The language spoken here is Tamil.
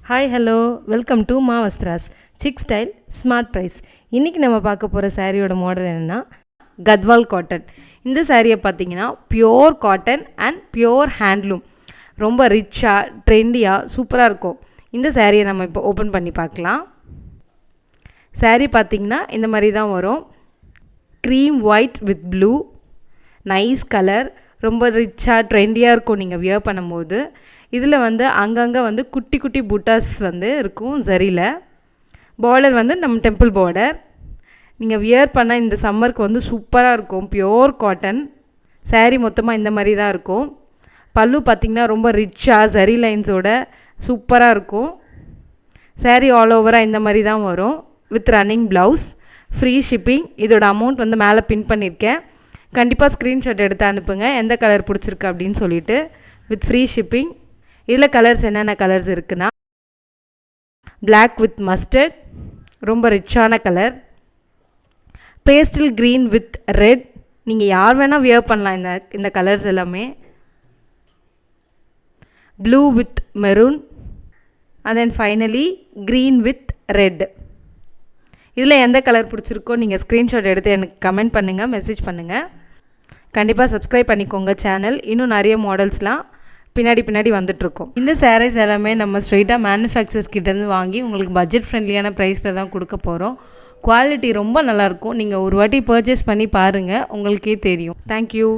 ஹாய் ஹலோ வெல்கம் டு மா வஸ்திராஸ் சிக் ஸ்டைல் ஸ்மார்ட் ப்ரைஸ். இன்றைக்கி நம்ம பார்க்க போகிற சாரியோட மாடல் என்னென்னா கத்வால் காட்டன். இந்த சாரியை பார்த்தீங்கன்னா pure cotton and pure handloom, ரொம்ப ரிச்சாக ட்ரெண்டியாக சூப்பராக இருக்கும். இந்த சாரியை நம்ம இப்போ ஓப்பன் பண்ணி பார்க்கலாம். சாரீ பார்த்திங்கன்னா இந்த மாதிரி தான் வரும். Cream white with blue, nice colour, ரொம்ப ரிச்சாக ட்ரெண்டியாக இருக்கும் நீங்கள் வியர் பண்ணும்போது. இதில் அங்கங்கே குட்டி குட்டி புட்டாஸ் இருக்கும் சரியில். பார்டர் நம்ம டெம்பிள் பார்டர். நீங்கள் வியர் பண்ண இந்த சம்மருக்கு சூப்பராக இருக்கும். பியோர் காட்டன் சாரீ மொத்தமாக இந்த மாதிரி தான் இருக்கும். பல்லு பார்த்திங்கன்னா ரொம்ப ரிச்சாக சரி லைன்ஸோட சூப்பராக இருக்கும். சாரீ ஆல் ஓவராக இந்த மாதிரி தான் வரும் with running blouse. Free shipping. இதோட அமௌண்ட் மேலே பின் பண்ணியிருக்கேன். கண்டிப்பாக ஸ்க்ரீன்ஷாட் எடுத்து அனுப்புங்க எந்த கலர் பிடிச்சிருக்கு அப்படின்னு சொல்லிவிட்டு. With free shipping. இதில் கலர்ஸ் என்னென்ன கலர்ஸ் இருக்குன்னா பிளாக் வித் மஸ்டர்ட், ரொம்ப ரிச்சான colour. Pastel green with red. நீங்கள் யார் வேணால் வியர் பண்ணலாம் இந்த கலர்ஸ் எல்லாமே. Blue with maroon and then finally green with red. இதில் எந்த கலர் பிடிச்சிருக்கோ நீங்கள் ஸ்க்ரீன்ஷாட் எடுத்து எனக்கு கமெண்ட் பண்ணுங்கள், மெசேஜ் பண்ணுங்கள். கண்டிப்பாக சப்ஸ்கிரைப் பண்ணிக்கோங்க சேனல். இன்னும் நிறைய மாடல்ஸ்லாம் பின்னாடி வந்துட்டுருக்கோம். இந்த சாரீஸ் எல்லாமே நம்ம ஸ்ட்ரெயிட்டாக மேனுஃபேக்சர்ஸ் கிட்டேருந்து வாங்கி உங்களுக்கு பட்ஜெட் ஃப்ரெண்ட்லியான ப்ரைஸில் தான் கொடுக்க போகிறோம். குவாலிட்டி ரொம்ப நல்லாயிருக்கும். நீங்கள் ஒரு வாட்டி பர்ச்சேஸ் பண்ணி பாருங்கள், உங்களுக்கே தெரியும். தேங்க்யூ.